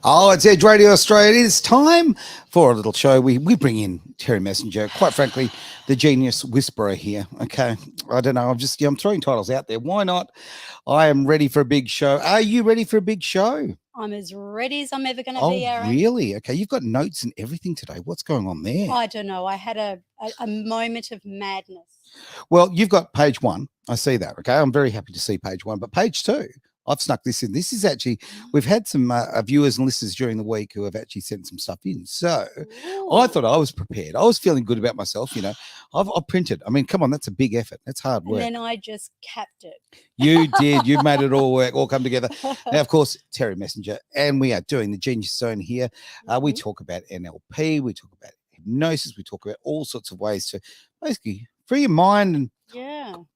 Oh, it's Edge Radio Australia. It is time for a little show. We bring in Terry Messenger, quite frankly, the genius whisperer here. Okay. I don't know. I'm throwing titles out there. Why not? I am ready for a big show. Are you ready for a big show? I'm as ready as I'm ever going to Oh, be, Aaron. really? Okay. You've got notes and everything today. What's going on there? I don't know. I had a moment of madness. Well, you've got page one. I see that. Okay. I'm very happy to see page one. But page two, I've snuck this in. This is actually, we've had some viewers and listeners during the week who have actually sent some stuff in. So I thought I was prepared. I was feeling good about myself. You know, I've printed. I mean, come on, that's a big effort. That's hard work. And then I just capped it. You did. You've made it all work, all come together. Now, of course, Terry Messenger, and we are doing the Genius Zone here. We talk about NLP. We talk about hypnosis. We talk about all sorts of ways to basically free your mind and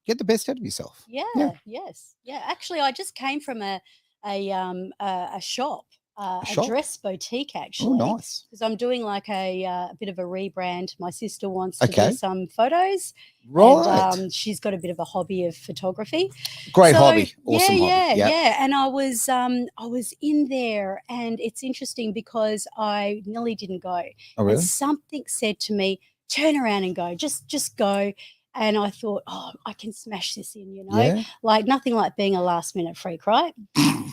get the best out of yourself. Yes. Actually, I just came from a shop, a dress boutique, actually. Oh, nice. Because I'm doing like a bit of a rebrand. My sister wants to do some photos. Right. And, she's got a bit of a hobby of photography. Great hobby. Awesome hobby. Yeah. And I was in there, and it's interesting because I nearly didn't go. Oh, really? And something said to me, turn around and go. Just go. And I thought, I can smash this in, you know, like nothing like being a last minute freak, right?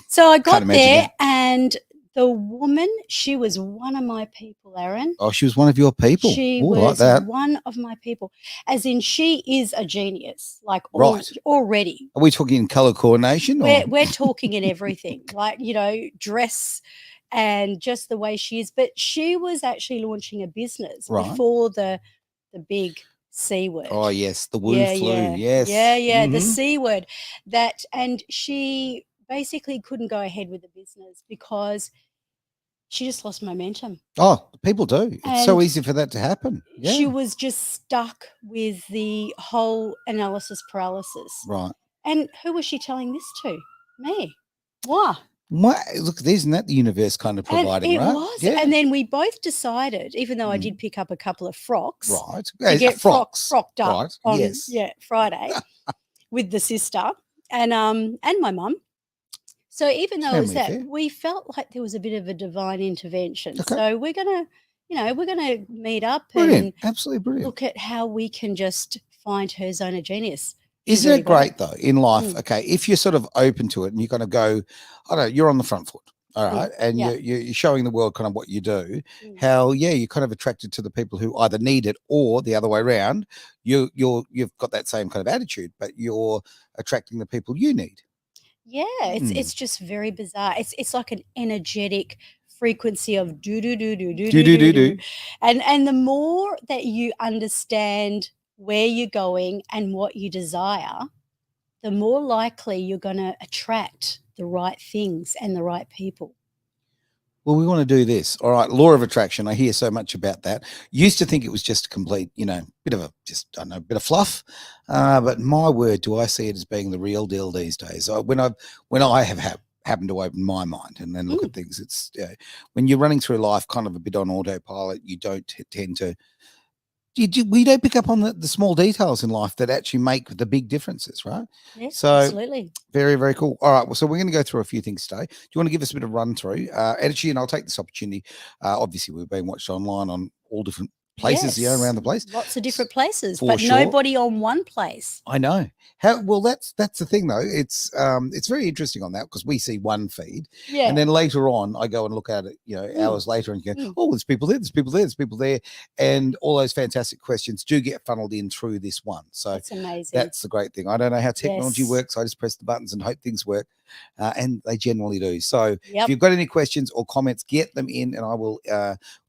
So I got there, and the woman, she was one of my people, Aaron. Oh, she was one of your people. She was one of my people, as in she is a genius, like already. Are we talking in colour coordination? We're talking in everything, like, you know, dress and just the way she is. But she was actually launching a business before the big C word. Oh, yes, the woo flu, yes. Yeah, the C word. And she basically couldn't go ahead with the business because she just lost momentum. Oh, people do. It's so easy for that to happen. Yeah. She was just stuck with the whole analysis paralysis. Right. And who was she telling this to? Me. Why? Look, isn't that the universe kind of providing, and right? It was. Yeah. And then we both decided, even though I did pick up a couple of frocks. Right. To get frocked up on yes. Friday with the sister and my mum. So even though it was that, we felt like there was a bit of a divine intervention. Okay. So we're gonna meet up and absolutely brilliant. Look at how we can just find her zone of genius. Isn't it great though in life? Okay, if you're sort of open to it and you're going to go, I don't know, you're on the front foot, all right, and you're showing the world kind of what you do. How you're kind of attracted to the people who either need it or the other way around. You've got that same kind of attitude, but you're attracting the people you need. Yeah, it's just very bizarre. It's like an energetic frequency of do do do do do do do do, and the more that you understand where you're going and what you desire, the more likely you're going to attract the right things and the right people. Well, we want to do this. All right. Law of attraction. I hear so much about that. Used to think it was just a complete, bit of bit of fluff. But my word, do I see it as being the real deal these days. When I have happened to open my mind and then look at things, it's when you're running through life kind of a bit on autopilot, you don't tend to, we don't pick up on the small details in life that actually make the big differences, right? Yes, so, absolutely. Very, very cool. All right. Well, so we're going to go through a few things today. Do you want to give us a bit of run through? Energy, and I'll take this opportunity. Obviously, we're being watched online on all different places, around the place. Lots of different places, but nobody on one place. I know. Well, that's the thing though. It's very interesting on that because we see one feed, and then later on I go and look at it, hours later, and go, oh, there's people there, there's people there, and all those fantastic questions do get funneled in through this one. So it's amazing. That's the great thing. I don't know how technology works. I just press the buttons and hope things work, and they generally do. So if you've got any questions or comments, get them in, and I will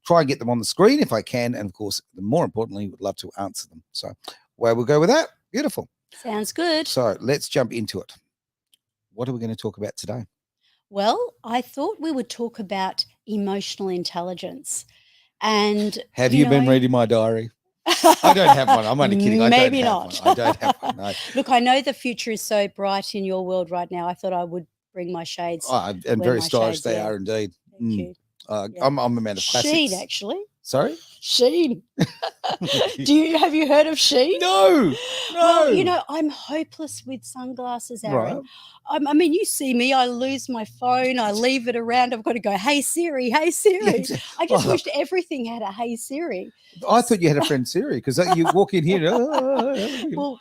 try and get them on the screen if I can, and of course, more importantly, would love to answer them. So where we'll go with that. Beautiful. Sounds good. So let's jump into it. What are we going to talk about today? Well, I thought we would talk about emotional intelligence. And have you been reading my diary? I don't have one. I'm only kidding. Maybe not. I don't have one. No. Look, I know the future is so bright in your world right now. I thought I would bring my shades. And very stylish they are indeed. Thank you. I'm a man of classics. Shade, actually. Sorry? Sheen. Have you heard of Sheen? No. Well, you know, I'm hopeless with sunglasses, Aaron. Right. I mean, you see me, I lose my phone, I leave it around, I've got to go, hey Siri, hey Siri. Yeah, I just wished everything had a hey Siri. I thought you had a friend Siri because you walk in here. Well,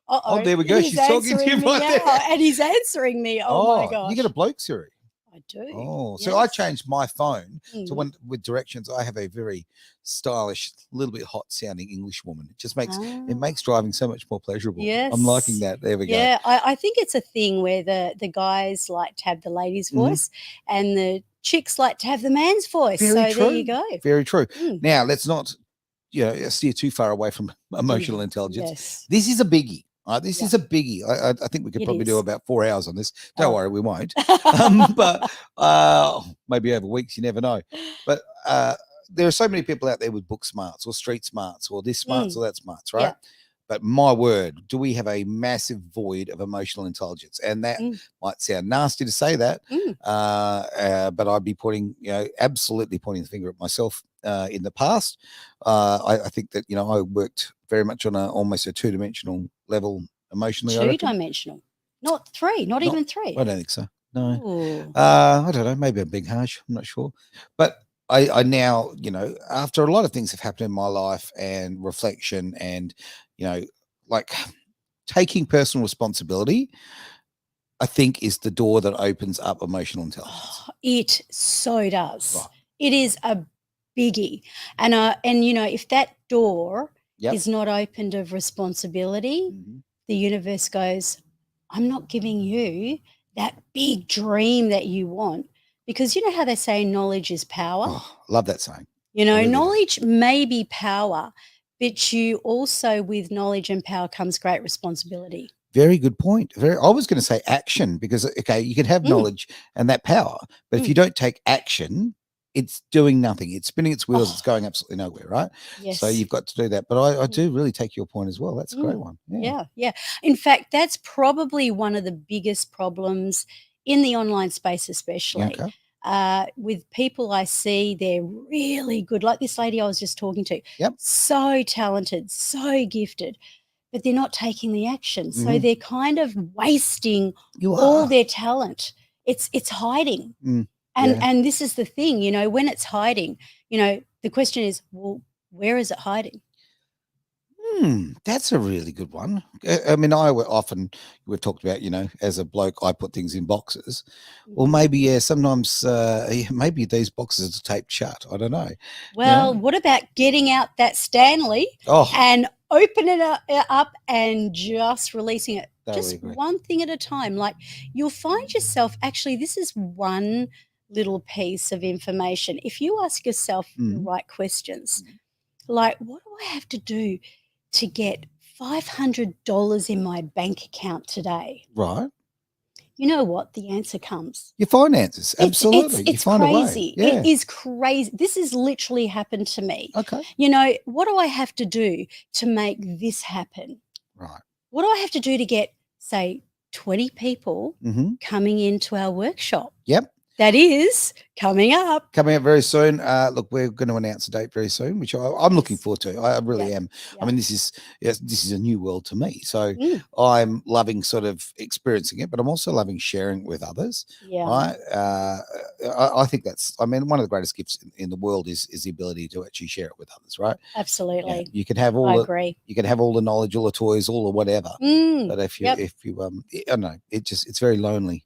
oh, there we go. He's She's talking to you answering me right now, there. and he's answering me. Oh my gosh. You get a bloke Siri. I do. Oh, so I yes. changed my phone to Mm. one with directions. I have a very stylish, little bit hot sounding English woman. It just makes it makes driving so much more pleasurable. Yes. I'm liking that. There we go. Yeah, I think it's a thing where the guys like to have the lady's voice and the chicks like to have the man's voice. Very so true. there you go. Very true. Mm. Now let's not steer too far away from emotional intelligence. Yes. This is a biggie. This is a biggie. I think we could probably do about 4 hours on this. Don't worry, we won't. But maybe over weeks, you never know. But there are so many people out there with book smarts or street smarts or this smarts or that smarts, right? Yeah. But my word, do we have a massive void of emotional intelligence? And that might sound nasty to say that, but I'd be absolutely pointing the finger at myself in the past. I think that, I worked very much on almost a two-dimensional level emotionally. Two-dimensional, not three, not even three. I don't think so. No. I don't know. Maybe I'm being harsh. I'm not sure. But I now, after a lot of things have happened in my life and reflection and, like taking personal responsibility, I think is the door that opens up emotional intelligence. Oh, it so does. Right. It is a biggie. And if that door is not opened of responsibility, the universe goes, I'm not giving you that big dream that you want. Because you know how they say knowledge is power? Oh, love that saying. Knowledge may be power, but you also, with knowledge and power comes great responsibility. Very good point. I was going to say action because, you can have knowledge and that power, but if you don't take action, it's doing nothing. It's spinning its wheels. It's going absolutely nowhere, right? Yes. So you've got to do that. But I do really take your point as well. That's a great one. Yeah. In fact, that's probably one of the biggest problems in the online space, especially. Okay. With people I see, they're really good. Like this lady I was just talking to. Yep. So talented, so gifted, but they're not taking the action. So they're kind of wasting all their talent. It's hiding. And this is the thing, when it's hiding, the question is, well, where is it hiding? That's a really good one. I mean, we've talked about, as a bloke, I put things in boxes. Well, maybe, sometimes maybe these boxes are taped shut. I don't know. Well, what about getting out that Stanley and opening it up and just releasing it? Just one thing at a time. Like you'll find yourself, actually, this is one little piece of information. If you ask yourself the right questions, like what do I have to do to get $500 in my bank account today? Right. You know what? The answer comes. Your finances. Absolutely. It's you find crazy. A way. Yeah. It is crazy. This has literally happened to me. Okay. What do I have to do to make this happen? Right. What do I have to do to get, say, 20 people coming into our workshop? Yep. That is coming up. Coming up very soon. Look, we're going to announce a date very soon, which I'm looking forward to. I really am. I mean, this is a new world to me. So I'm loving sort of experiencing it, but I'm also loving sharing it with others. Yeah. Right? I think one of the greatest gifts in the world is the ability to actually share it with others, right? Absolutely. Yeah, you can have you can have all the knowledge, all the toys, all the whatever. But if you I don't know, it's very lonely.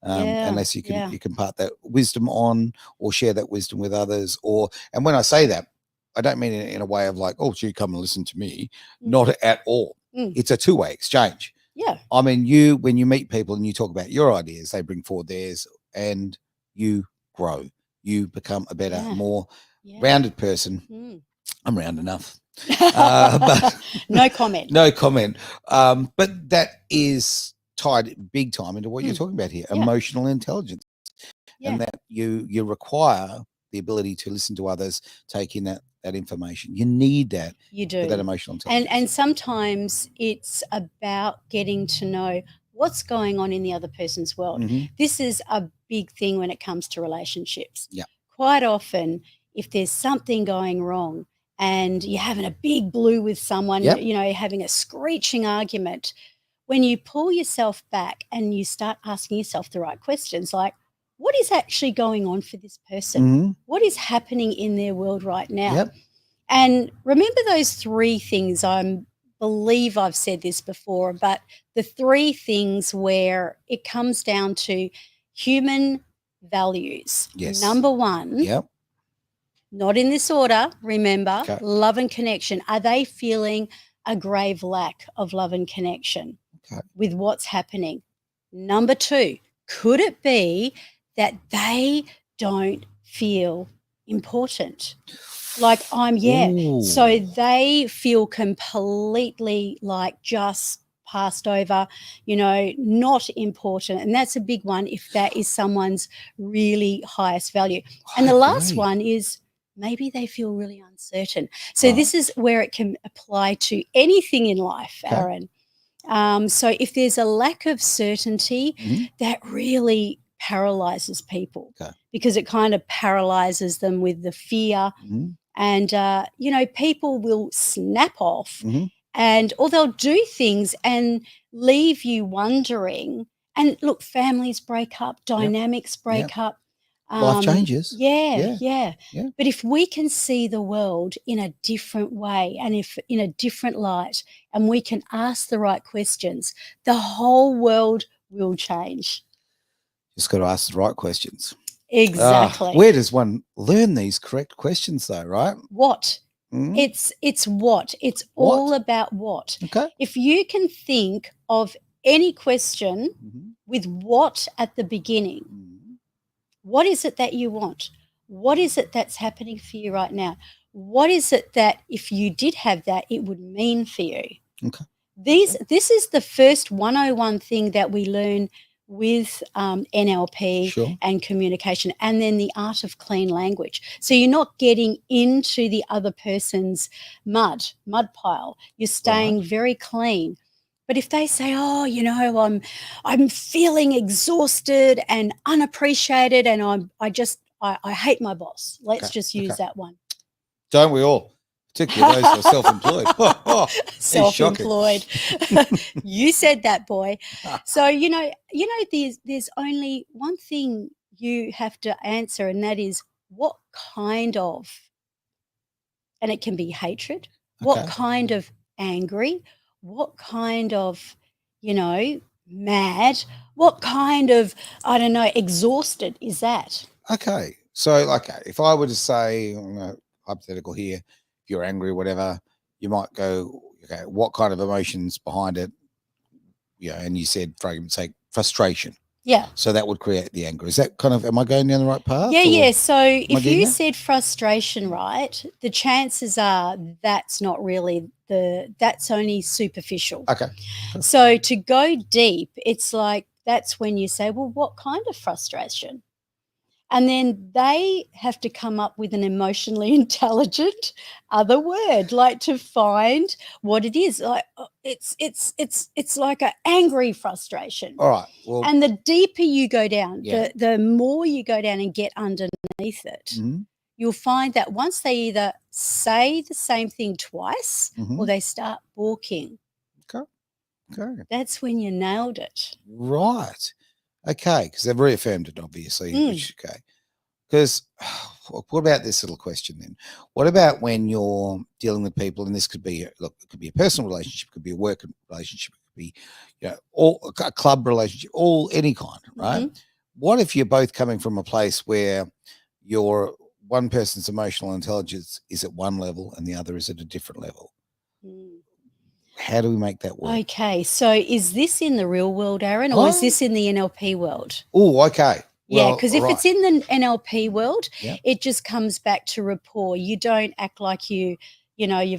Unless you can impart that wisdom on or share that wisdom with others. And when I say that, I don't mean it in a way of like, oh, so you come and listen to me. Not at all. It's a two-way exchange. Yeah. I mean, when you meet people and you talk about your ideas, they bring forward theirs and you grow. You become a better, more rounded person. I'm round enough. But no comment. No comment. But that is tied big time into what you're talking about here, emotional intelligence, and that you require the ability to listen to others, take in that information. You need that. You do. For that emotional intelligence. And sometimes it's about getting to know what's going on in the other person's world. This is a big thing when it comes to relationships. Yeah. Quite often if there's something going wrong and you're having a big blue with someone, Yep. you know, you're having a screeching argument, when you pull yourself back and you start asking yourself the right questions, like, what is actually going on for this person? Mm-hmm. What is happening in their world right now? Yep. And remember those three things. I believe I've said this before, but the three things where it comes down to human values. Yes. Number one, Yep. not in this order, remember, Okay. love and connection. Are they feeling a grave lack of love and connection with what's happening? Number two, could it be that they don't feel important? Like so Ooh. they feel completely like just passed over, you know, not important. And that's a big one if that is someone's really highest value. And the last one is maybe they feel really uncertain. So this is where it can apply to anything in life, Aaron. So if there's a lack of certainty, that really paralyzes people because it kind of paralyzes them with the fear. And, you know, people will snap off or they'll do things and leave you wondering. And look, families break up, dynamics break up. Life changes. Yeah. But if we can see the world in a different way and if in a different light and we can ask the right questions, the whole world will change. Just got to ask the right questions. Exactly. Where does one learn these correct questions though, right? What? It's what? It's all about what. Okay. If you can think of any question with what at the beginning, what is it that you want? What is it that's happening for you right now? What is it that if you did have that, it would mean for you? Okay. This is the first 101 thing that we learn with NLP and communication, and then the art of clean language. So you're not getting into the other person's mud pile. You're staying very clean. But if they say, "Oh, you know, I'm feeling exhausted and unappreciated, and I hate my boss," let's just use that one. Don't we all? Particularly those who are self-employed. Self-employed. You said that, boy. So you know, there's only one thing you have to answer, and that is what kind of, and it can be hatred, what kind of angry, what kind of, you know, mad, what kind of, I don't know, exhausted is that? Okay. So, if I were to say, hypothetical here, if you're angry or whatever, you might go, okay, what kind of emotions behind it? Yeah, and you said, for argument's sake, frustration. Yeah. So that would create the anger. Is that kind of, am I going down the right path? Yeah. So if you said frustration, right, the chances are that's not really that's only superficial. Okay. So to go deep, it's like, that's when you say, well, what kind of frustration? And then they have to come up with an emotionally intelligent other word, like to find what it is. Like it's like an angry frustration. All right. Well, and the deeper you go down, the more you go down and get underneath it, you'll find that once they either say the same thing twice or they start balking. Okay. That's when you nailed it. Right. Okay, because they've reaffirmed it, obviously. Okay. Because what about this little question then? What about when you're dealing with people, and this could be, it could be a personal relationship, it could be a work relationship, it could be, a club relationship, any kind, right? What if you're both coming from a place where one person's emotional intelligence is at one level and the other is at a different level? How do we make that work? Okay, so is this in the real world, Aaron, or is this in the NLP world? Oh, okay. Well, because if it's in the NLP world, it just comes back to rapport. You don't act like you've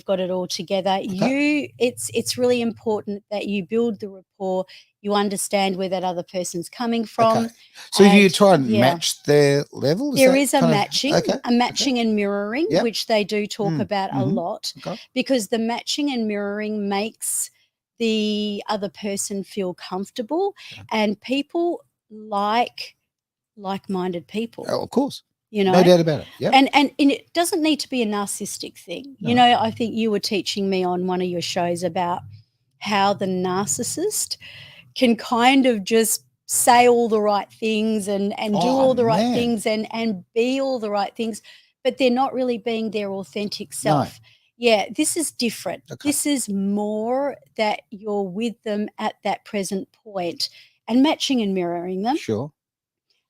got it all together. It's really important that you build the rapport. You understand where that other person's coming from. Okay. So do you try and match their level? There is a matching and mirroring, which they do talk about a lot, because the matching and mirroring makes the other person feel comfortable, and people like-minded people. Oh, of course. No doubt about it. Yeah. And it doesn't need to be a narcissistic thing. No. You know, I think you were teaching me on one of your shows about how the narcissist can kind of just say all the right things and do all the right things and be all the right things, but they're not really being their authentic self. No. Yeah, this is different. Okay. This is more that you're with them at that present point and matching and mirroring them. Sure.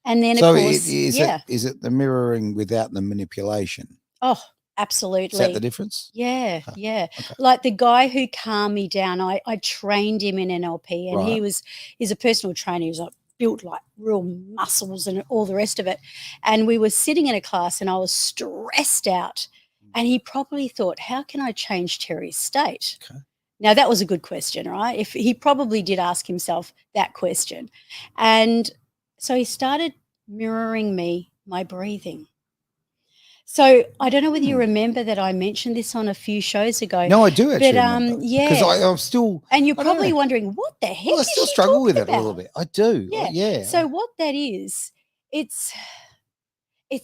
And then, so of course, is it the mirroring without the manipulation? Oh, absolutely. Is that the difference? Yeah, Okay. yeah. Okay. Like the guy who calmed me down, I trained him in NLP, and Right. he's a personal trainer. He's like built like real muscles and all the rest of it. And we were sitting in a class, and I was stressed out. And he probably thought, how can I change Terry's state? Okay. Now, that was a good question, right? If he probably did ask himself that question. And so he started mirroring me, my breathing. So I don't know whether you remember that I mentioned this on a few shows ago. No, I do actually remember. Yeah. Because I'm still... And you're probably wondering, what the heck I is still she struggle with talking it a little about? bit. I do. Yeah. Yeah. So what that is, it's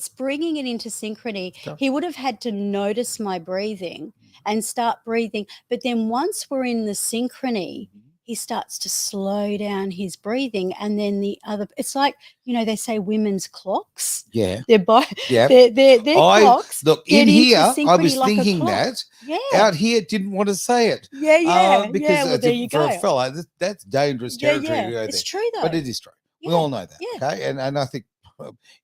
bringing it into synchrony. Okay. He would have had to notice my breathing and start breathing. But then once we're in the synchrony, he starts to slow down his breathing. And then it's like, you know, they say women's clocks. Yeah. Their clocks. Look, get in into here, I synchrony was like a thinking clock. that. Yeah. Out here, didn't want to say it. Yeah. Because well, there you for go. a fella, that's dangerous territory to go It's there. true, though. But it is true. Yeah. We all know that. Yeah. Okay. And I think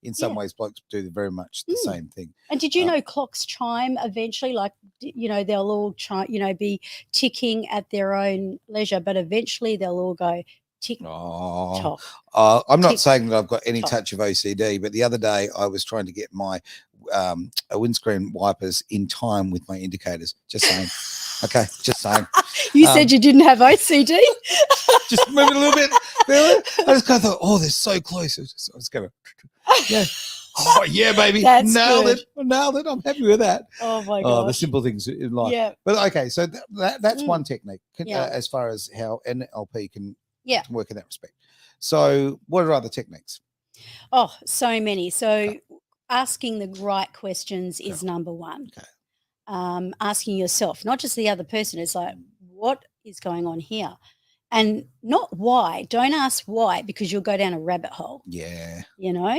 in some ways blokes do very much the same thing. And did you know clocks chime eventually? Like, you know, they'll all chime, you know, be ticking at their own leisure, but eventually they'll all go tick tock. I'm not saying that I've got any touch of OCD, but the other day I was trying to get my windscreen wipers in time with my indicators. Just saying. Okay, just saying. You said you didn't have OCD? Just move it a little bit. I just kind of thought, oh, they're so close. I was going to, yeah. Oh, yeah, baby. Nailed it. I'm happy with that. Oh, my God. Oh, the simple things in life. Yeah. But, okay, so that's one technique as far as how NLP can work in that respect. So what are other techniques? Oh, so many. So asking the right questions is number one. Okay. Asking yourself, not just the other person. It's like, what is going on here? And not why. Don't ask why, because you'll go down a rabbit hole. Yeah. You know,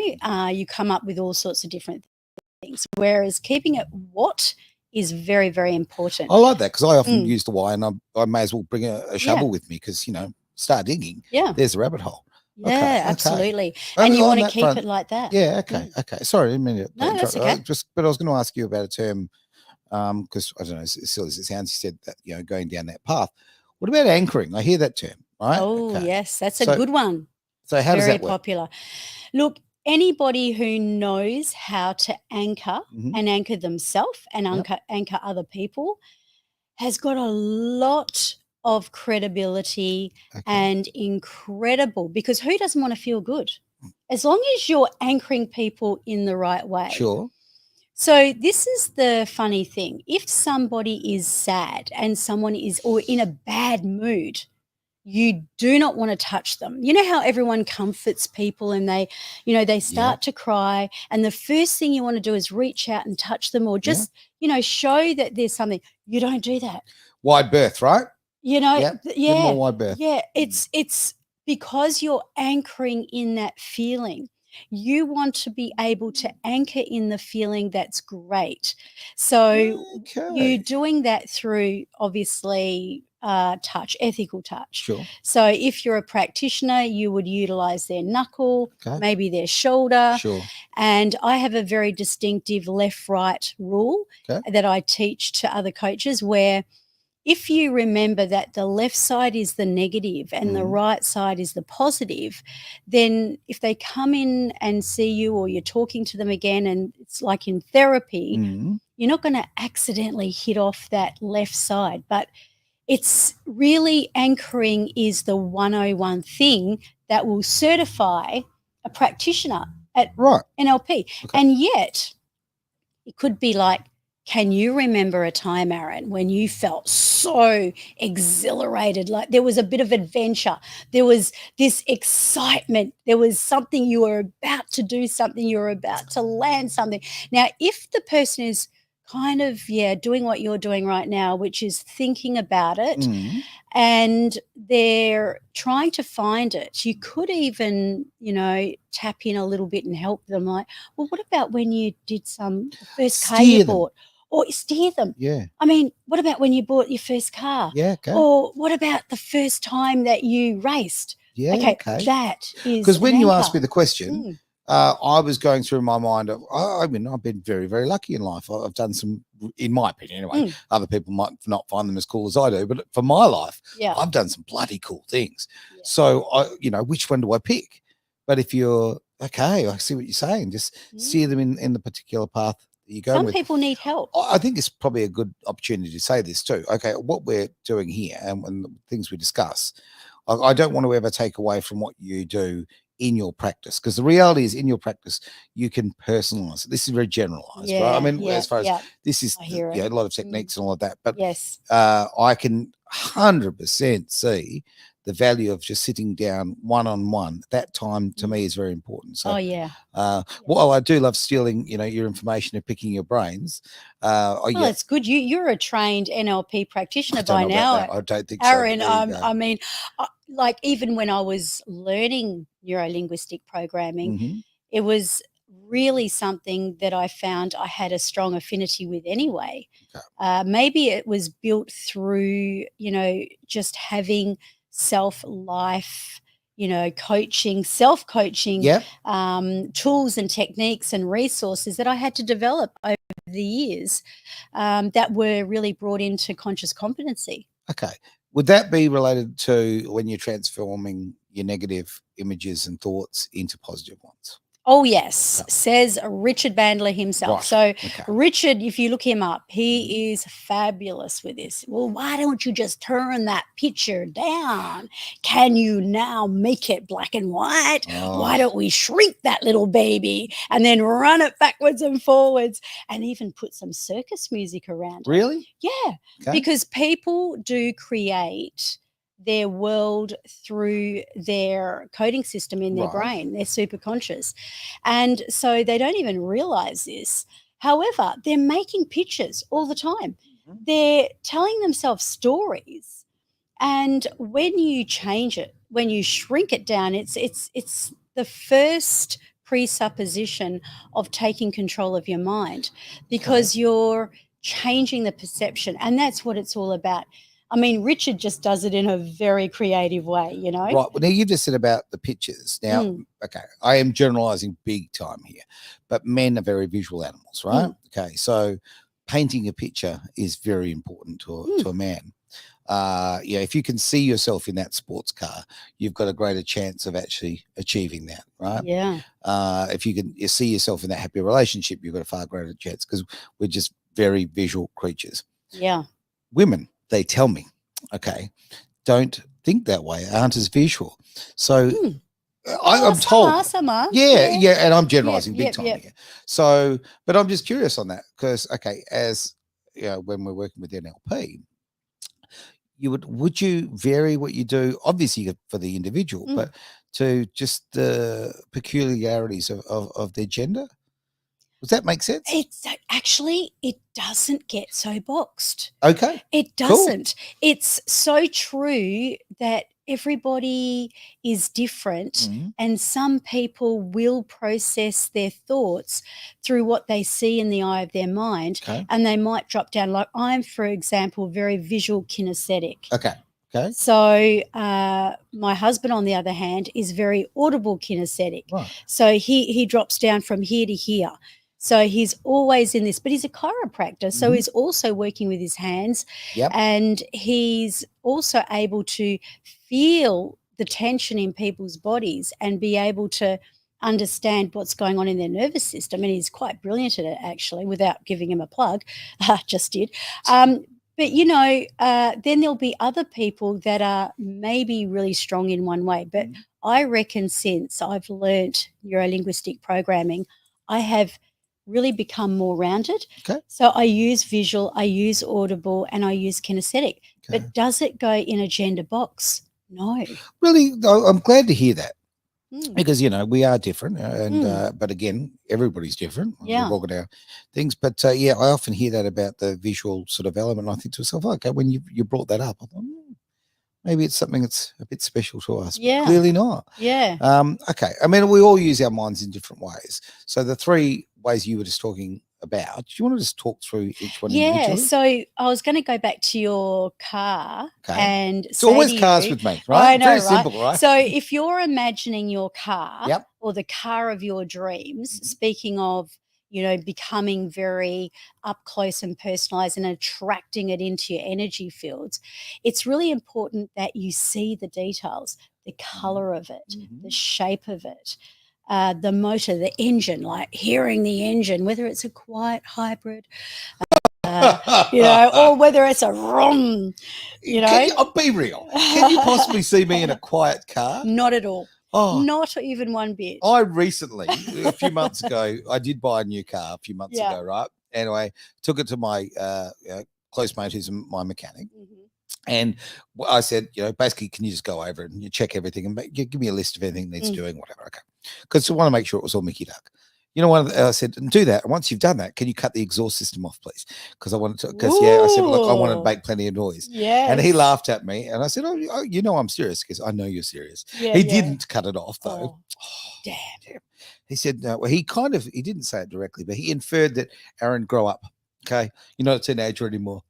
you come up with all sorts of different things. Whereas keeping it what is very, very important. I like that because I often use the why, and I may as well bring a shovel with me because, you know, start digging. Yeah. There's a rabbit hole. Yeah, absolutely. And you want to keep it like that. Yeah, okay, okay. Sorry, a minute. No, that's okay. But I was going to ask you about a term because, I don't know, as silly as it sounds, you said that, you know, going down that path. What about anchoring? I hear that term, right? Oh, yes, that's a good one. So how does that work? Very popular. Look, anybody who knows how to anchor and anchor themselves and anchor other people has got a lot of credibility and incredible, because who doesn't want to feel good? As long as you're anchoring people in the right way. Sure. So this is the funny thing. If somebody is sad and someone is or in a bad mood, you do not want to touch them. You know how everyone comforts people and they, you know, they start to cry, and the first thing you want to do is reach out and touch them or just, you know, show that there's something. You don't do that. Wide berth, right? You know, more wide berth. Yeah, it's because you're anchoring in that feeling. You want to be able to anchor in the feeling that's great. So you're doing that through, obviously, touch, ethical touch. Sure. So if you're a practitioner, you would utilize their knuckle, maybe their shoulder. Sure. And I have a very distinctive left-right rule that I teach to other coaches, where if you remember that the left side is the negative and the right side is the positive, then if they come in and see you or you're talking to them again, and it's like in therapy, you're not going to accidentally hit off that left side. But it's really anchoring is the 101 thing that will certify a practitioner at NLP. And yet it could be like can you remember a time, Aaron, when you felt so exhilarated, like there was a bit of adventure, there was this excitement, there was something you were about to do, something you were about to land something. Now, if the person is kind of, doing what you're doing right now, which is thinking about it, Mm. and they're trying to find it, you could even, tap in a little bit and help them. Like, well, what about when you did the first car you Steer them. bought? Or steer them. Yeah. I mean, what about when you bought your first car? Yeah. Okay. Or what about the first time that you raced? Yeah. Okay. That is Because when an you anchor. asked me the question, I was going through my mind of, I mean, I've been very, very lucky in life. I've done some, in my opinion anyway, other people might not find them as cool as I do, but for my life, I've done some bloody cool things. Yeah. So, which one do I pick? But if you're, okay, I see what you're saying, just steer them in the particular path that you're going with. Some people need help. I think it's probably a good opportunity to say this too. Okay, what we're doing here and the things we discuss, I don't want to ever take away from what you do in your practice, because the reality is in your practice you can personalize it. This is very generalized, right? I mean, as far as this is, a lot of techniques and all of that, but yes, I can 100% see the value of just sitting down one-on-one. That time to me is very important. So, while I do love stealing, your information and picking your brains. It's good. You're a trained NLP practitioner by now. I don't think Aaron, so. I mean, like even when I was learning neuro-linguistic programming, it was really something that I found I had a strong affinity with anyway. Okay. Maybe it was built through, just having self-life, coaching, self-coaching, tools and techniques and resources that I had to develop over the years that were really brought into conscious competency. Okay. Would that be related to when you're transforming your negative images and thoughts into positive ones? Oh, yes, says Richard Bandler himself. Right. So, Richard, if you look him up, he is fabulous with this. Well, why don't you just turn that picture down? Can you now make it black and white? Oh. Why don't we shrink that little baby and then run it backwards and forwards and even put some circus music around it? Really? Yeah, because people do create their world through their coding system in their brain, their superconscious. And so they don't even realize this. However, they're making pictures all the time. They're telling themselves stories. And when you change it, when you shrink it down, it's the first presupposition of taking control of your mind, because you're changing the perception. And that's what it's all about. I mean, Richard just does it in a very creative way, Right. Well, now you've just said about the pictures. Now, I am generalizing big time here, but men are very visual animals, right? Okay, so painting a picture is very important to a man. If you can see yourself in that sports car, you've got a greater chance of actually achieving that, right? Yeah. If you see yourself in that happy relationship, you've got a far greater chance, because we're just very visual creatures. Yeah. Women, they tell me, don't think that way, aren't as visual. So I'm told. Some are. Yeah, and I'm generalizing big time here. So, but I'm just curious on that, because, as when we're working with NLP, would you vary what you do, obviously for the individual, but to just the peculiarities of their gender? Does that make sense? It doesn't get so boxed. Okay. It doesn't. Cool. It's so true that everybody is different, and some people will process their thoughts through what they see in the eye of their mind, and they might drop down. Like I'm, for example, very visual kinesthetic. Okay. So my husband, on the other hand, is very audible kinesthetic. Right. So he drops down from here to here. So he's always in this, but he's a chiropractor. So he's also working with his hands, and he's also able to feel the tension in people's bodies and be able to understand what's going on in their nervous system. And he's quite brilliant at it, actually, without giving him a plug. Just did. But, then there'll be other people that are maybe really strong in one way. But I reckon since I've learnt neuro-linguistic programming, I have really become more rounded. Okay. So I use visual, I use audible, and I use kinesthetic. Okay. But does it go in a gender box? No. Really, I'm glad to hear that. Mm. Because we are different, and but again, everybody's different. Yeah. We've all got our things, but yeah, I often hear that about the visual sort of element. And I think to myself, okay, when you brought that up, I thought maybe it's something that's a bit special to us. Yeah. But clearly not. Yeah. Okay. I mean, we all use our minds in different ways. So the 3 ways you were just talking about, do you want to just talk through each one Yeah. individually? So I was going to go back to your car and It's say always to cars you, with me, right? I know, Very right? simple, right? So if you're imagining your car Yep. or the car of your dreams, speaking of, becoming very up close and personalized and attracting it into your energy fields, it's really important that you see the details, the color of it, the shape of it, the motor, the engine, like hearing the engine, whether it's a quiet hybrid, or whether it's a rum, I'll be real. Can you possibly see me in a quiet car? Not at all. Oh, not even one bit. I recently, a few months ago, I did buy a new car a few months ago, right? Anyway, took it to my close mate who's my mechanic. And I said, basically, can you just go over it and you check everything and give me a list of anything that needs doing, whatever. Okay. Because I want to make sure it was all Mickey Duck. I said, do that. And once you've done that, can you cut the exhaust system off, please? Because I wanted to, I said, look, I want to make plenty of noise. Yes. And he laughed at me. And I said, I'm serious. Because I know you're serious. He didn't cut it off, though. Oh, damn. He said, no, well, he didn't say it directly, but he inferred that, Aaron, grow up. Okay. You're not a teenager anymore.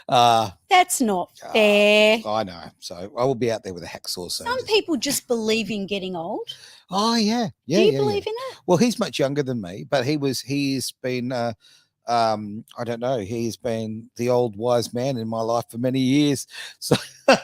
That's not fair. I know. So I will be out there with a hacksaw soon. Some people just believe in getting old. Oh yeah. Do you believe in it? Well, he's much younger than me, but he's been I don't know, he's been the old wise man in my life for many years. So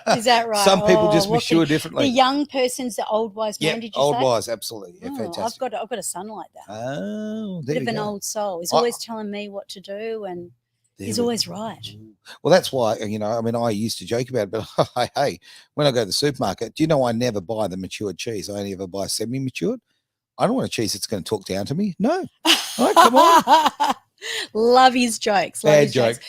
is that right? Some people just mature differently. The young person's the old wise man, did you old say? wise, absolutely. Yeah, fantastic. I've got a son like that. Oh, bit of an old soul. He's always telling me what to do, and he's always right. Well, that's why, I used to joke about it, but hey, when I go to the supermarket, do you know I never buy the matured cheese? I only ever buy semi-matured. I don't want a cheese that's going to talk down to me. No. All right, come on. Love his jokes. Dad joke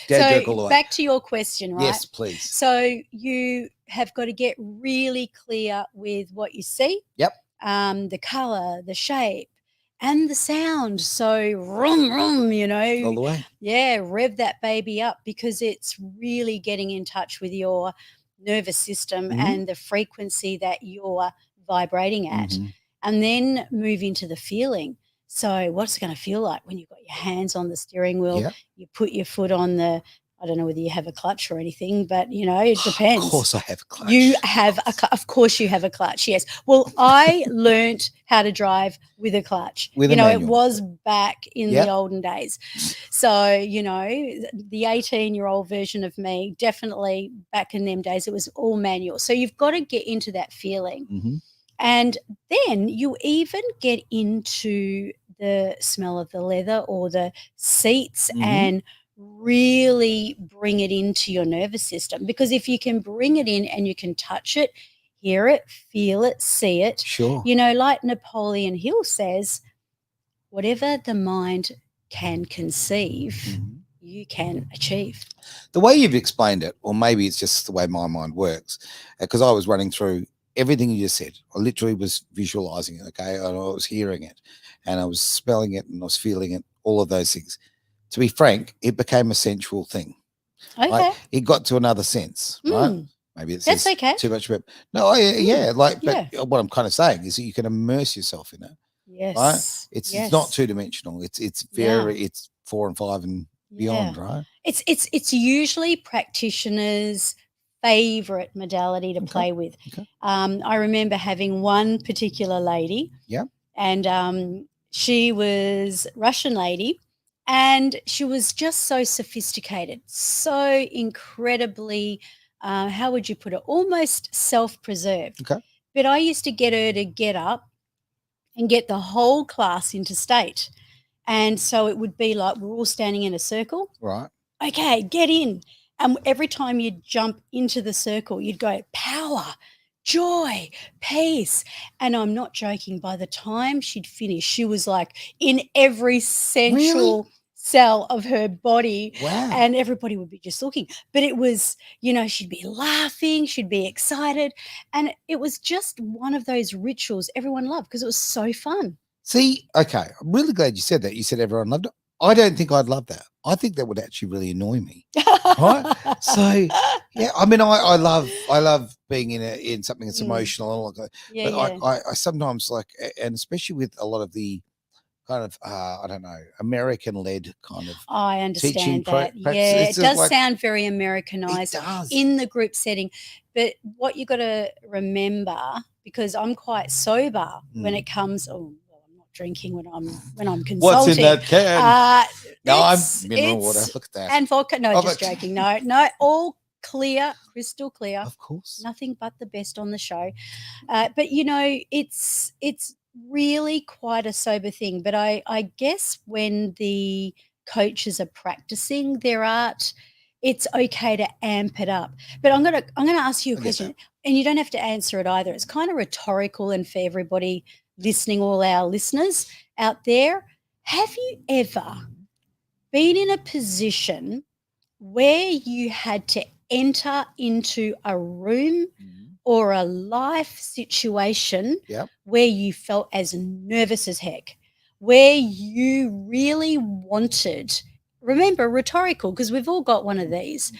all the way. Back to your question, right? Yes, please. So you have got to get really clear with what you see. Yep. The color, the shape, and the sound. So rum, rum, all the way. Yeah, rev that baby up, because it's really getting in touch with your nervous system and the frequency that you're vibrating at. And then move into the feeling. So what's it going to feel like when you've got your hands on the steering wheel? Yep. You put your foot on the, I don't know whether you have a clutch or anything, but, it depends. Of course I have a clutch. You have of course you have a clutch, yes. Well, I learnt how to drive with a clutch. With a manual. It was back in the olden days. So, the 18-year-old version of me, definitely back in them days, it was all manual. So you've got to get into that feeling. And then you even get into the smell of the leather or the seats and really bring it into your nervous system. Because if you can bring it in and you can touch it, hear it, feel it, see it. Sure. Like Napoleon Hill says, whatever the mind can conceive, you can achieve. The way you've explained it, or maybe it's just the way my mind works, because I was running through everything you just said. I literally was visualizing it, okay? And I was hearing it, and I was smelling it, and I was feeling it, all of those things. To be frank, it became a sensual thing. Okay. Right? It got to another sense, right? Maybe it's okay. Too much. But what I'm kind of saying is that you can immerse yourself in it. Yes. Right? It's not two-dimensional. It's very it's 4 and 5 and beyond, right? It's usually practitioners' favorite modality to play with. Okay. I remember having one particular lady. Yeah. And she was Russian lady, and she was just so sophisticated, so incredibly, how would you put it, almost self-preserved. Okay. But I used to get her to get up and get the whole class into state. And so it would be like we're all standing in a circle. Right. Okay, get in. And every time you'd jump into the circle, you'd go, power, joy, peace. And I'm not joking, by the time she'd finished, she was like in every Really? central cell of her body, Wow. and everybody would be just looking. But it was, she'd be laughing, she'd be excited. And it was just one of those rituals everyone loved because it was so fun. See, okay, I'm really glad you said that. You said everyone loved it. I don't think I'd love that. I think that would actually really annoy me. Right? So, yeah, I mean, I love being in something that's emotional and all that. Yeah, But yeah. I sometimes like, and especially with a lot of the kind of I don't know, American led kind of I teaching understand that. practices. Yeah, It's it just does like sound very it Americanized does. in the group setting. But what you got to remember, because I'm quite sober when it comes. Oh, well, I'm not drinking when I'm consulting. What's in that can? No, I'm mineral water. It's Look at that. and vodka. No, I've just got- joking. No, all clear, crystal clear. Of course. Nothing but the best on the show. But it's really quite a sober thing. But I guess when the coaches are practicing their art, it's okay to amp it up. But I'm gonna ask you a I get question, that. and you don't have to answer it either. It's kind of rhetorical and for everybody listening, all our listeners out there. Have you ever been in a position where you had to enter into a room or a life situation Yep. where you felt as nervous as heck, where you really wanted, remember, rhetorical, because we've all got one of these,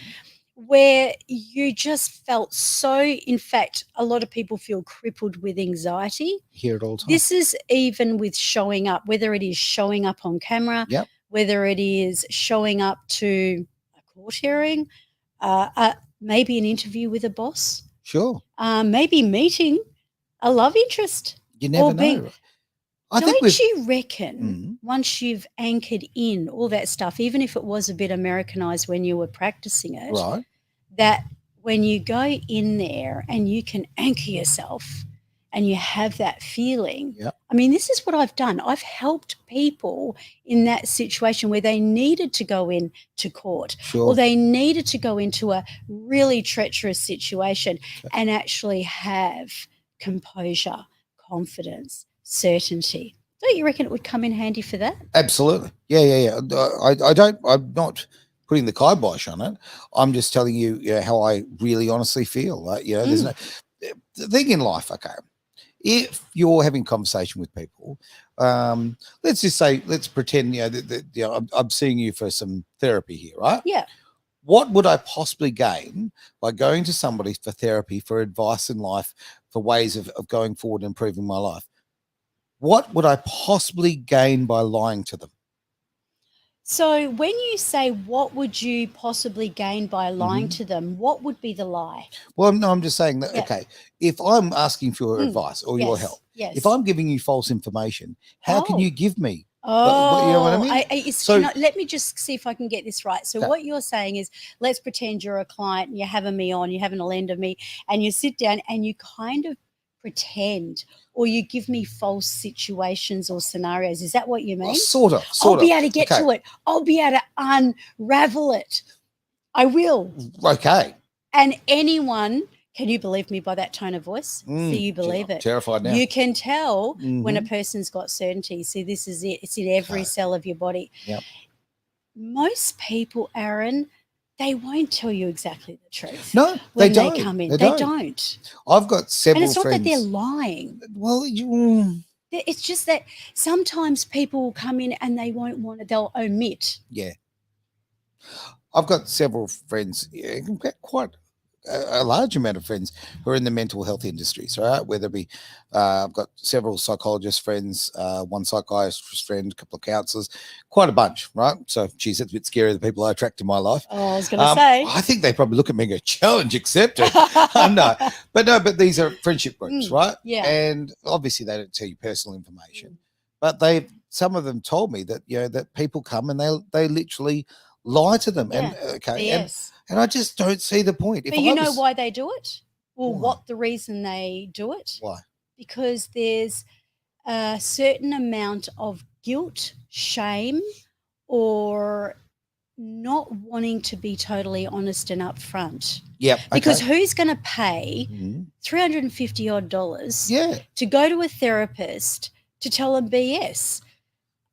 where you just felt so, in fact, a lot of people feel crippled with anxiety. Hear it all the time. This is even with showing up, whether it is showing up on camera, Yep. whether it is showing up to a court hearing, maybe an interview with a boss, Sure. maybe meeting a love interest. You never or being, know. I think don't we've you reckon once you've anchored in all that stuff, even if it was a bit Americanized when you were practicing it, right. that when you go in there and you can anchor yourself and you have that feeling. Yep. I mean, this is what I've done. I've helped people in that situation where they needed to go in to court Sure. or they needed to go into a really treacherous situation and actually have composure, confidence, certainty. Don't you reckon it would come in handy for that? Absolutely. Yeah. I'm not putting the kibosh on it. I'm just telling you, how I really honestly feel. Like, there's no the thing in life. Okay, if you're having conversation with people, let's just say, let's pretend, that I'm seeing you for some therapy here, right? Yeah. What would I possibly gain by going to somebody for therapy, for advice in life, for ways of going forward and improving my life? What would I possibly gain by lying to them? So when you say what would you possibly gain by lying to them, what would be the lie? Well, no, I'm just saying that, Yeah. okay, if I'm asking for your advice or your Yes, help, yes. if I'm giving you false information, how can Oh. you give me? Oh, You know what I mean? let me just see if I can get this right. So Okay. what you're saying is, let's pretend you're a client and you're having me on, you're having a lend of me, and you sit down and you kind of pretend or you give me false situations or scenarios. Is that what you mean? Well, sort of. I'll be able to get to it. I'll be able to unravel it. I will. Okay. And anyone, can you believe me by that tone of voice? See, you believe I'm it. terrified now. You can tell when a person's got certainty. See, this is it. It's in every cell of your body. Yep. Most people, Aaron, they won't tell you exactly the truth. No, when they don't. come in. They don't. I've got several And it's not friends. that they're lying. Well, It's just that sometimes people will come in and they won't want to, they'll omit. Yeah. I've got several friends, quite a large amount of friends who are in the mental health industries, right? Whether it be, I've got several psychologist friends, one psychiatrist friend, a couple of counselors, quite a bunch, right? So, geez, it's a bit scary, the people I attract in my life. Oh, I was going to say. I think they probably look at me and go, challenge accepted. No, but these are friendship groups, right? Yeah. And obviously they don't tell you personal information, but some of them told me that, that people come and they literally lie to them. Yeah. And and I just don't see the point. But you know why they do it? Or what the reason they do it? Why? Because there's a certain amount of guilt, shame, or not wanting to be totally honest and upfront. Yep. Because Okay. who's going to pay Mhm. $350 odd Yeah. to go to a therapist to tell them BS?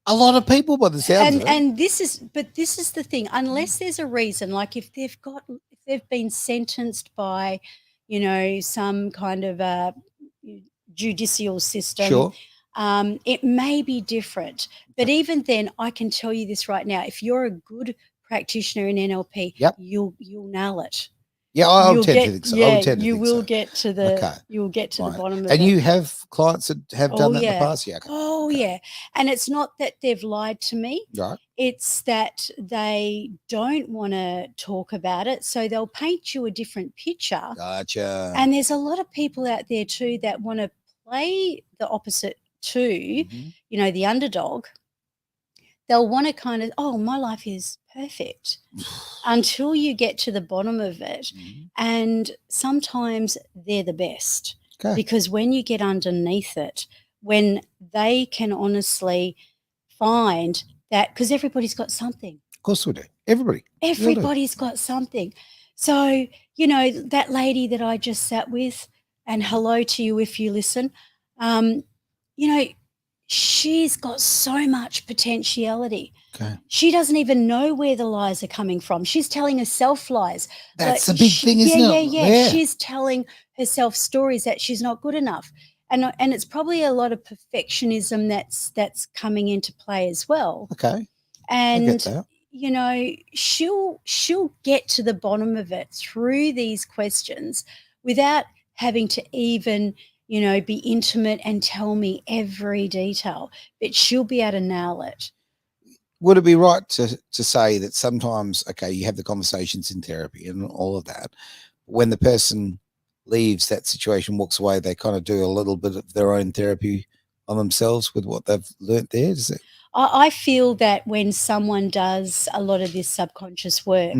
A lot of people, by the sounds of it. And this is the thing. Unless there's a reason, like if they've been sentenced by, some kind of a judicial system, Sure. it may be different. But even then, I can tell you this right now: if you're a good practitioner in NLP, Yep. you'll nail it. Yeah, I You'll would tend to get think so. I would tend to you think will so. get to the Okay. you'll get to the Right. bottom of And it. you have clients that have done that in the yeah. past? Yeah. Okay. Oh Okay. yeah. And it's not that they've lied to me. Right. It's that they don't want to talk about it, so they'll paint you a different picture. Gotcha. And there's a lot of people out there too that want to play the opposite too, Mhm. The underdog. They'll want to kind of, oh, my life is perfect, until you get to the bottom of it. Mhm. And sometimes they're the best, Okay. because when you get underneath it, when they can honestly find that, because everybody's got something. Of course we do. Everybody. We all do. Everybody's got something. So, that lady that I just sat with, and hello to you if you listen, she's got so much potentiality. Okay. She doesn't even know where the lies are coming from. She's telling herself lies. That's the big thing, isn't yeah, it? Yeah. She's telling herself stories that she's not good enough. And it's probably a lot of perfectionism that's coming into play as well. Okay. And I get that. she'll get to the bottom of it through these questions without having to even be intimate and tell me every detail, but she'll be able to nail it. Would it be right to say that sometimes, okay, you have the conversations in therapy and all of that, when the person leaves that situation, walks away, they kind of do a little bit of their own therapy on themselves with what they've learnt there? Does it? I feel that when someone does a lot of this subconscious work,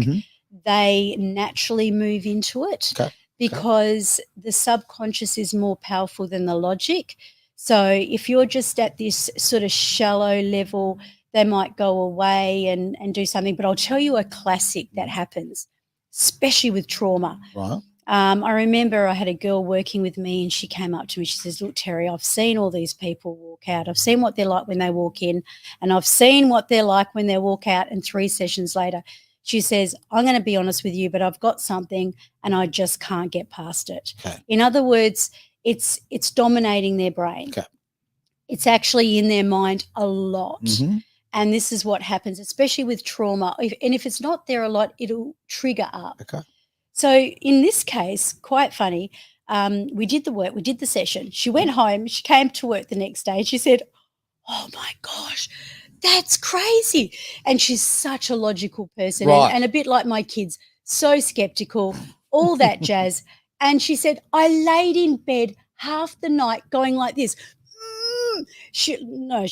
they naturally move into it. Okay. Because the subconscious is more powerful than the logic. So if you're just at this sort of shallow level, they might go away and do something. But I'll tell you a classic that happens, especially with trauma. Right. I remember I had a girl working with me, and she came up to me. She says, look, Terry, I've seen all these people walk out. I've seen what they're like when they walk in, and I've seen what they're like when they walk out. And 3 sessions later, she says, I'm going to be honest with you, but I've got something and I just can't get past it. Okay. In other words, it's dominating their brain. Okay. It's actually in their mind a lot. Mhm. And this is what happens, especially with trauma. And if it's not there a lot, it'll trigger up. Okay. So in this case, quite funny, we did the work, we did the session. She went home, she came to work the next day. She said, oh my gosh, that's crazy. And she's such a logical person, Right. and a bit like my kids, so skeptical, all that jazz. And she said, I laid in bed half the night going like this. She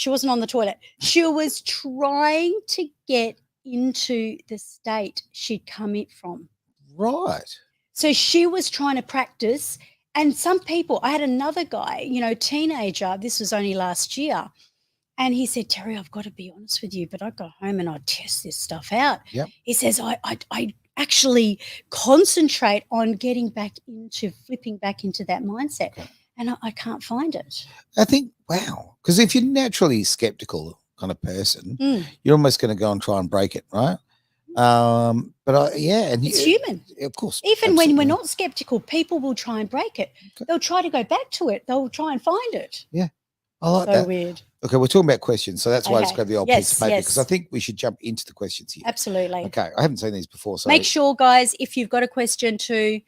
wasn't on the toilet. She was trying to get into the state she'd come it from. Right. So she was trying to practice. And some people, I had another guy, teenager, this was only last year. And he said, Terry, I've got to be honest with you, but I go home and I test this stuff out. Yep. He says, I actually concentrate on getting back into flipping back into that mindset. Okay. And I can't find it. I think, wow. Because if you're naturally skeptical kind of person, you're almost going to go and try and break it, right? But yeah, and it's human, of course. Even absolutely. When we're not skeptical, people will try and break it. Okay. They'll try to go back to it. They'll try and find it. Yeah, I like so that. Weird. Okay, we're talking about questions, so that's why I just grabbed the old piece of paper, because I yes. think we should jump into the questions here. Absolutely. Okay, I haven't seen these before, so make sure, guys, if you've got a question too,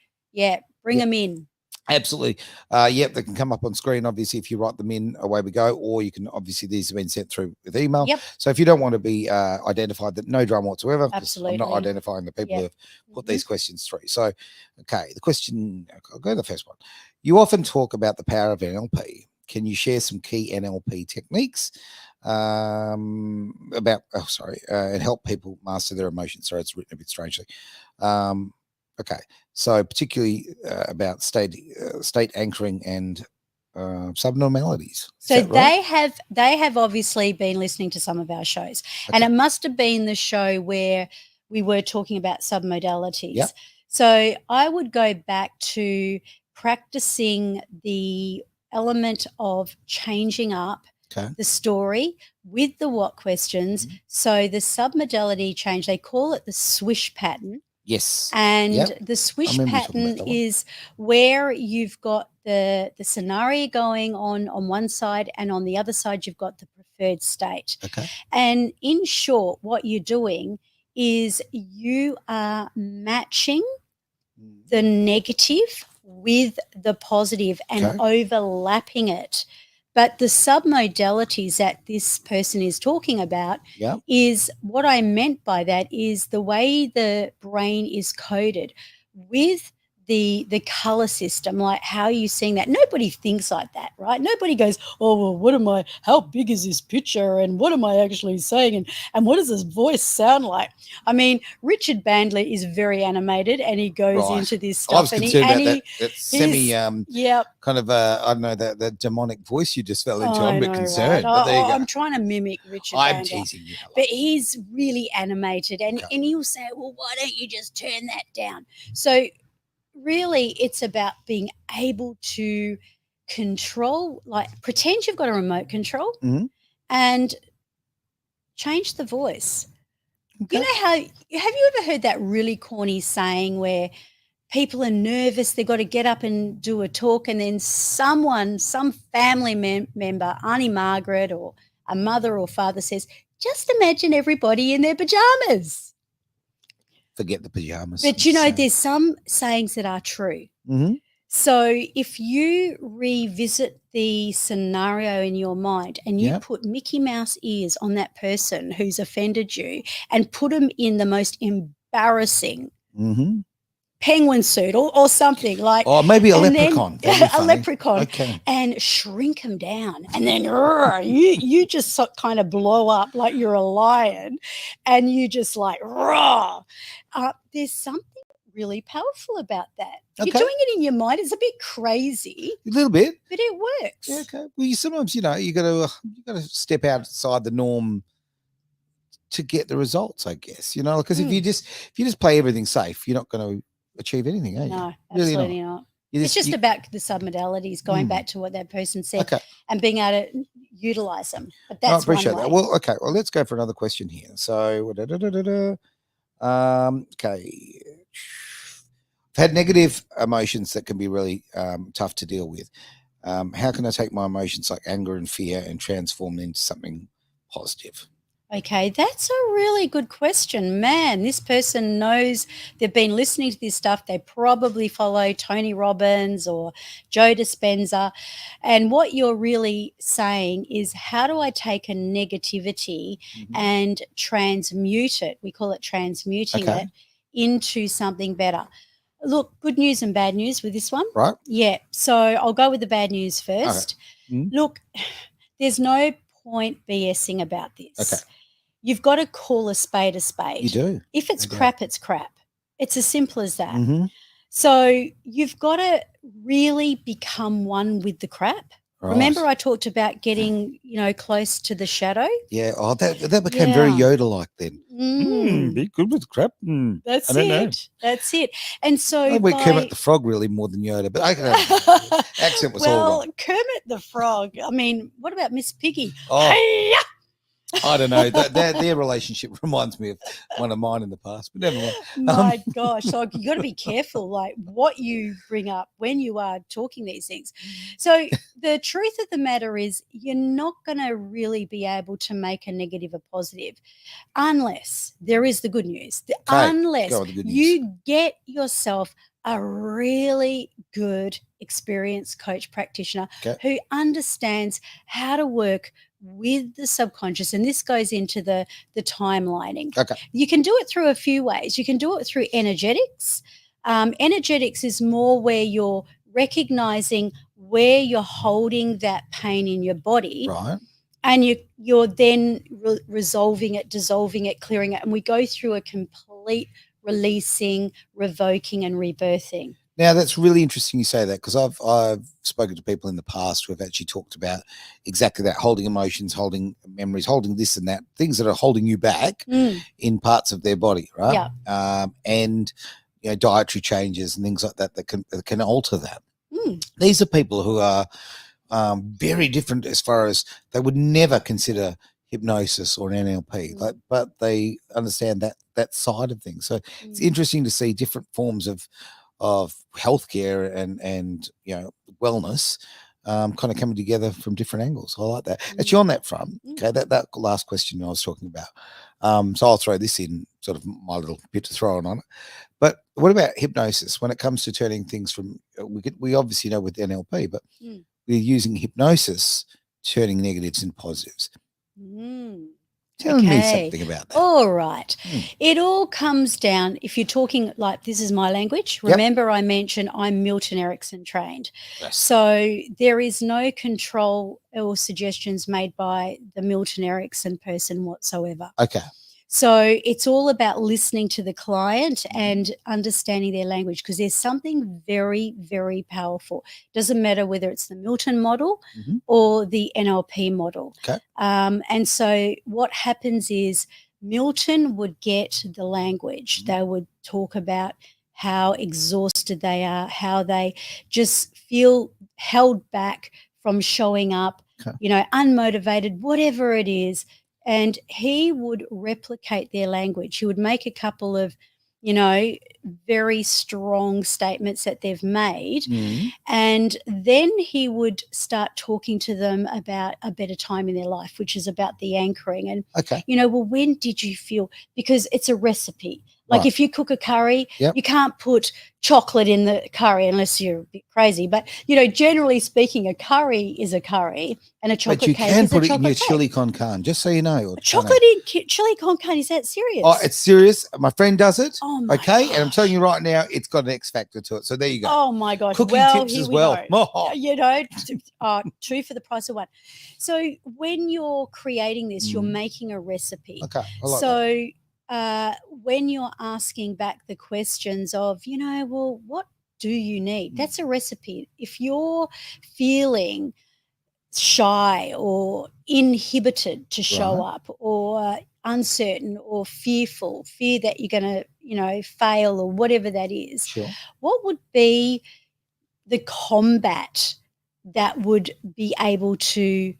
bring them in. Absolutely. Yep, they can come up on screen, obviously, if you write them in, away we go, or you can, obviously, these have been sent through with email. Yep. So if you don't want to be identified, that no drama whatsoever. Absolutely. I'm not identifying the people who have put these questions through. So, okay, the question, I'll go to the first one. You often talk about the power of NLP. Can you share some key NLP techniques and help people master their emotions? Sorry, it's written a bit strangely. Okay, so particularly about state anchoring and subnormalities. So right? they have obviously been listening to some of our shows, and it must have been the show where we were talking about submodalities. Yep. So I would go back to practicing the element of changing up Okay. the story with the what questions. So the submodality change, they call it the swish pattern. Yes. And Yep. the swish remember you talking about pattern that one. is where you've got the scenario going on one side, and on the other side you've got the preferred state. Okay. And in short, what you're doing is you are matching the negative with the positive and Okay. overlapping it. But the submodalities that this person is talking about Yep. is what I meant by that is the way the brain is coded with the color system, like how are you seeing that? Nobody thinks like that, right? Nobody goes, oh, well, how big is this picture and what am I actually saying and what does this voice sound like? I mean, Richard Bandler is very animated and he goes Right. into this I was stuff concerned about that semi yeah. kind of I don't know, that demonic voice you just fell into. I I'm a bit know, concerned, right? but there you go. I'm trying to mimic Richard I'm Bandler. teasing you. But he's really animated and Okay. he'll say, well, why don't you just turn that down? So really it's about being able to control, like pretend you've got a remote control and change the voice. Okay. You know how, have you ever heard that really corny saying where people are nervous, they've got to get up and do a talk and then some family member, Auntie Margaret or a mother or father says, just imagine everybody in their pajamas. Forget the pajamas. But there's some sayings that are true. So if you revisit the scenario in your mind and you put Mickey Mouse ears on that person who's offended you and put them in the most embarrassing penguin suit or something like, oh, maybe a leprechaun. A leprechaun, okay. And shrink them down, and then you just kind of blow up like you're a lion, and you just like raw. There's something really powerful about that. Okay. You're doing it in your mind. It's a bit crazy, a little bit, but it works. Yeah, okay. Well, sometimes you got to step outside the norm to get the results, I guess. Because if you just play everything safe, you're not going to achieve anything, are you? No, absolutely really not. It's just about the submodalities, going back to what that person said, and being able to utilize them. But that's I appreciate that. Well, okay. Well, let's go for another question here. So, okay. I've had negative emotions that can be really tough to deal with. How can I take my emotions like anger and fear and transform them into something positive? Okay, that's a really good question. Man, this person knows, they've been listening to this stuff. They probably follow Tony Robbins or Joe Dispenza. And what you're really saying is, how do I take a negativity and transmute it? We call it transmuting it into something better. Look, good news and bad news with this one. Right. Yeah. So I'll go with the bad news first. Okay. Look, there's no point BSing about this. Okay. You've got to call a spade a spade. You do. If it's crap, it's crap. It's as simple as that. So you've got to really become one with the crap. Right. Remember I talked about getting, close to the shadow? Yeah. Oh, that became very Yoda-like then. Be good with crap. That's it. That's it. And so I went Kermit the Frog really more than Yoda, but accent was all wrong. Kermit the Frog. I mean, what about Miss Piggy? Oh. Hey-ya! I don't know. Their relationship reminds me of one of mine in the past, but never mind. My gosh. So you got to be careful, like what you bring up when you are talking these things. So the truth of the matter is you're not going to really be able to make a negative a positive unless there is the good news. Unless you get yourself a really good experienced coach practitioner who understands how to work with the subconscious, and this goes into the timelining. You can do it through a few ways. You can do it through energetics. Energetics is more where you're recognizing where you're holding that pain in your body, right? And you're then resolving it, dissolving it, clearing it, and we go through a complete releasing, revoking, and rebirthing. Now that's really interesting you say that, because I've spoken to people in the past who have actually talked about exactly that, holding emotions, holding memories, holding this and that, things that are holding you back in parts of their body, right? Yeah. And dietary changes and things like that that can alter that. Mm. These are people who are very different as far as they would never consider hypnosis or an NLP, but they understand that side of things. So it's interesting to see different forms of healthcare and wellness kind of coming together from different angles. I like that. Actually, on that front, okay, that last question I was talking about. So I'll throw this in, sort of my little bit to throw on it. But what about hypnosis when it comes to turning things from? We obviously know with NLP, but we're using hypnosis, turning negatives into positives. Tell me something about that. All right. It all comes down, if you're talking like this is my language, remember I mentioned I'm Milton Erickson trained. Yes. So there is no control or suggestions made by the Milton Erickson person whatsoever. Okay. So it's all about listening to the client and understanding their language, because there's something very, very powerful. Doesn't matter whether it's the Milton model or the NLP model. Okay. And so what happens is Milton would get the language. They would talk about how exhausted they are, how they just feel held back from showing up, unmotivated, whatever it is. And he would replicate their language. He would make a couple of, very strong statements that they've made. And then he would start talking to them about a better time in their life, which is about the anchoring. And, well, when did you feel? Because it's a recipe. Like if you cook a curry, you can't put chocolate in the curry unless you're a bit crazy. But, generally speaking, a curry is a curry and a chocolate cake is a chocolate cake. But you can put it in your chili con carne, just so you know. Chocolate in chili con carne, is that serious? Oh, it's serious. My friend does it. Oh, my gosh. And I'm telling you right now, it's got an X factor to it. So there you go. Oh, my gosh. Cooking tips as well. Two for the price of one. So when you're creating this, you're making a recipe. Okay, I like that. When you're asking back the questions of, well, what do you need? That's a recipe. If you're feeling shy or inhibited to show up, or uncertain or fearful, fear that you're going to, fail or whatever that is, what would be the combat that would be able to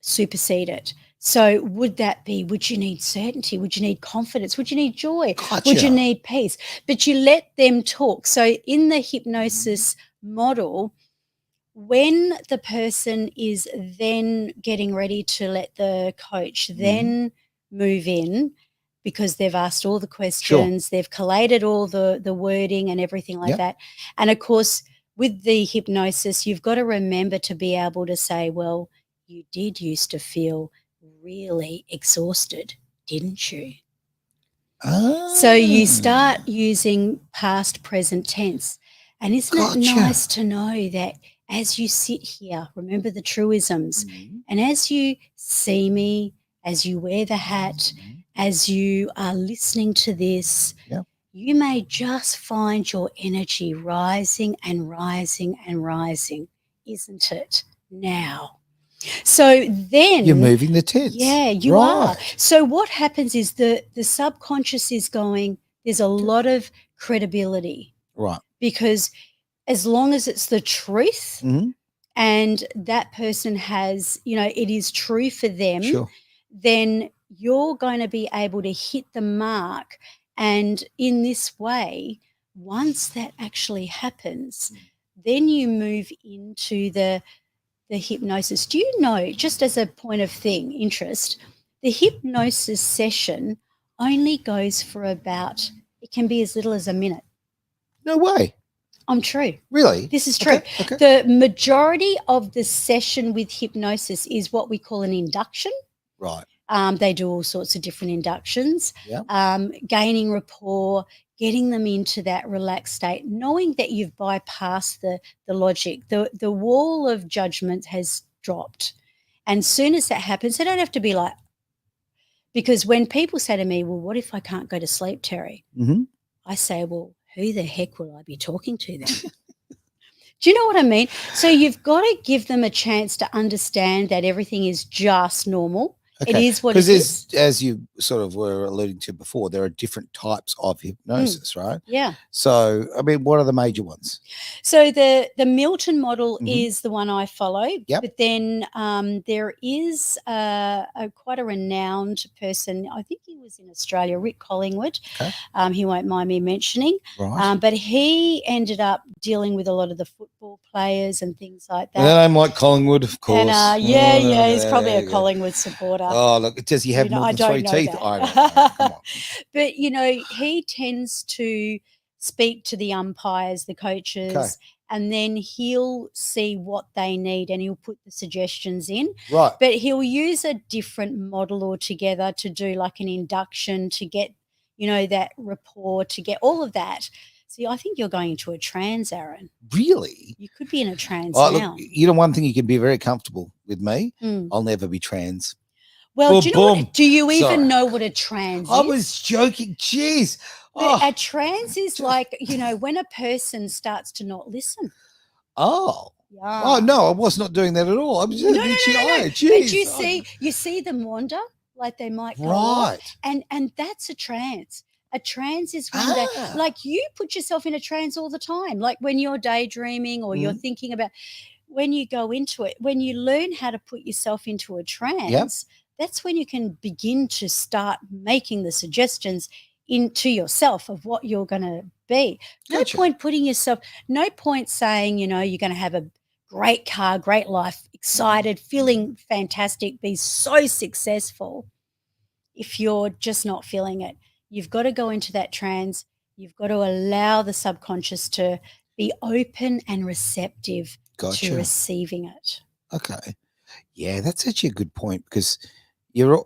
supersede it? So would you need certainty? Would you need confidence? Would you need joy? Gotcha. Would you need peace? But you let them talk. So in the hypnosis model, when the person is then getting ready to let the coach then move in, because they've asked all the questions, they've collated all the wording and everything like that. And of course, with the hypnosis, you've got to remember to be able to say, well, you did used to feel really exhausted, didn't you? So you start using past, present tense. And isn't it nice to know that as you sit here, remember the truisms, and as you see me, as you wear the hat, as you are listening to this, you may just find your energy rising and rising and rising, isn't it, now? So then you're moving the tents. Yeah, you are. So what happens is the subconscious is going, there's a lot of credibility. Right. Because as long as it's the truth and that person has, it is true for them, then you're going to be able to hit the mark. And in this way, once that actually happens, then you move into the hypnosis. Do you know, just as a point of interest, the hypnosis session only goes for about, it can be as little as a minute. No way. I'm true. Really? This is true. Okay. The majority of the session with hypnosis is what we call an induction. Right. They do all sorts of different inductions, Yeah. Gaining rapport, getting them into that relaxed state, knowing that you've bypassed the logic. The wall of judgment has dropped. And soon as that happens, they don't have to be like, because when people say to me, well, what if I can't go to sleep, Terry? I say, well, who the heck will I be talking to then? Do you know what I mean? So you've got to give them a chance to understand that everything is just normal. It Okay, is what because it is. as you sort of were alluding to before, there are different types of hypnosis, right? Yeah. So, I mean, what are the major ones? So the Milton model Mhm. is the one I follow. Yep. But then there is quite a renowned person. I think he was in Australia, Rick Collingwood. Okay. He won't mind me mentioning. Right. But he ended up dealing with a lot of the football players and things like And that. then I'm like Collingwood, of course. And he's probably a Collingwood supporter. Oh, look, does he have more I than don't 3 know teeth? that. I don't know. Come on. But he tends to speak to the umpires, the coaches, and then he'll see what they need and he'll put the suggestions in. Right. But he'll use a different model altogether to do like an induction to get, that rapport, to get all of that. See, I think you're going into a trance, Aaron. Really? You could be in a trance Oh, now. look, one thing you can be very comfortable with me, Mm. I'll never be trans. Well, Boom. do you Sorry. even know what a trance is? I was joking. Jeez. But a trance is like, when a person starts to not listen. Oh. Yeah. Oh, no, I was not doing that at all. I was just No. Jeez. But you see them wander, like they might go off, Right. and that's a trance. A trance is when like you put yourself in a trance all the time, like when you're daydreaming or you're thinking about, when you go into it, when you learn how to put yourself into a trance, that's when you can begin to start making the suggestions into yourself of what you're going to be. Gotcha. No point saying, you're going to have a great car, great life, excited, feeling fantastic, be so successful if you're just not feeling it. You've got to go into that trance. You've got to allow the subconscious to be open and receptive to receiving it. Okay. Yeah, that's actually a good point, because you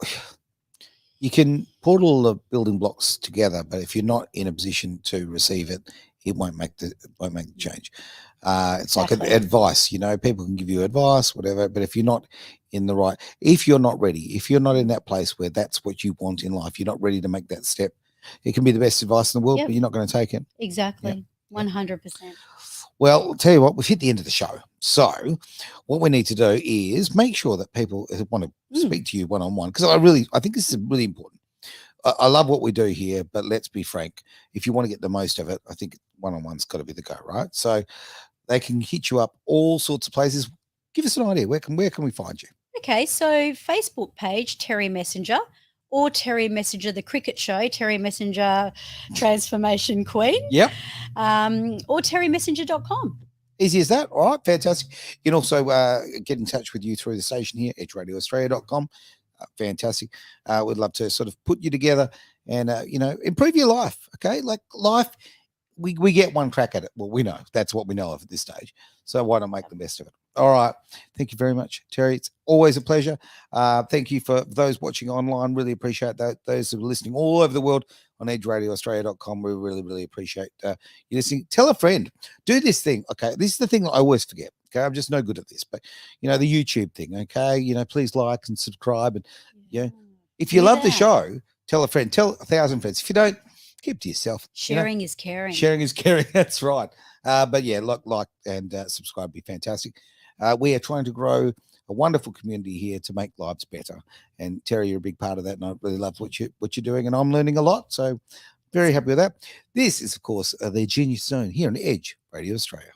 can put all the building blocks together, but if you're not in a position to receive it, it won't make the change. It's like advice, people can give you advice, whatever, but if you're not if you're not ready, if you're not in that place where that's what you want in life, you're not ready to make that step, it can be the best advice in the world, but you're not going to take it. Exactly. 100%. Well, I'll tell you what, we've hit the end of the show. So what we need to do is make sure that people want to speak to you one-on-one, because I think this is really important. I love what we do here, but let's be frank. If you want to get the most of it, I think one-on-one's got to be the go, right? So they can hit you up all sorts of places. Give us an idea. Where can we find you? Okay, so Facebook page, Terry Messenger, or Terry Messenger, the cricket show, Terry Messenger, Transformation Queen. Yep. Or terrymessenger.com. Easy as that. All right, fantastic. You can also get in touch with you through the station here, edgeradioaustralia.com. Fantastic. We'd love to sort of put you together and, improve your life, okay? Like life, we get one crack at it. Well, we know. That's what we know of at this stage. So why not make the best of it? All right. Thank you very much, Terry. It's always a pleasure. Thank you for those watching online. Really appreciate that. Those who are listening all over the world on edgeradioaustralia.com. We really, really appreciate you listening. Tell a friend. Do this thing. Okay. This is the thing that I always forget. Okay. I'm just no good at this. But, the YouTube thing. Okay. Please like and subscribe. And, if you love the show, tell a friend. Tell 1,000 friends. If you don't, keep to yourself. Sharing is caring. Sharing is caring. That's right. But yeah, like and subscribe would be fantastic. We are trying to grow a wonderful community here to make lives better. And Terry, you're a big part of that. And I really love what you're doing. And I'm learning a lot. So very happy with that. This is, of course, the Genius Zone here on Edge Radio Australia.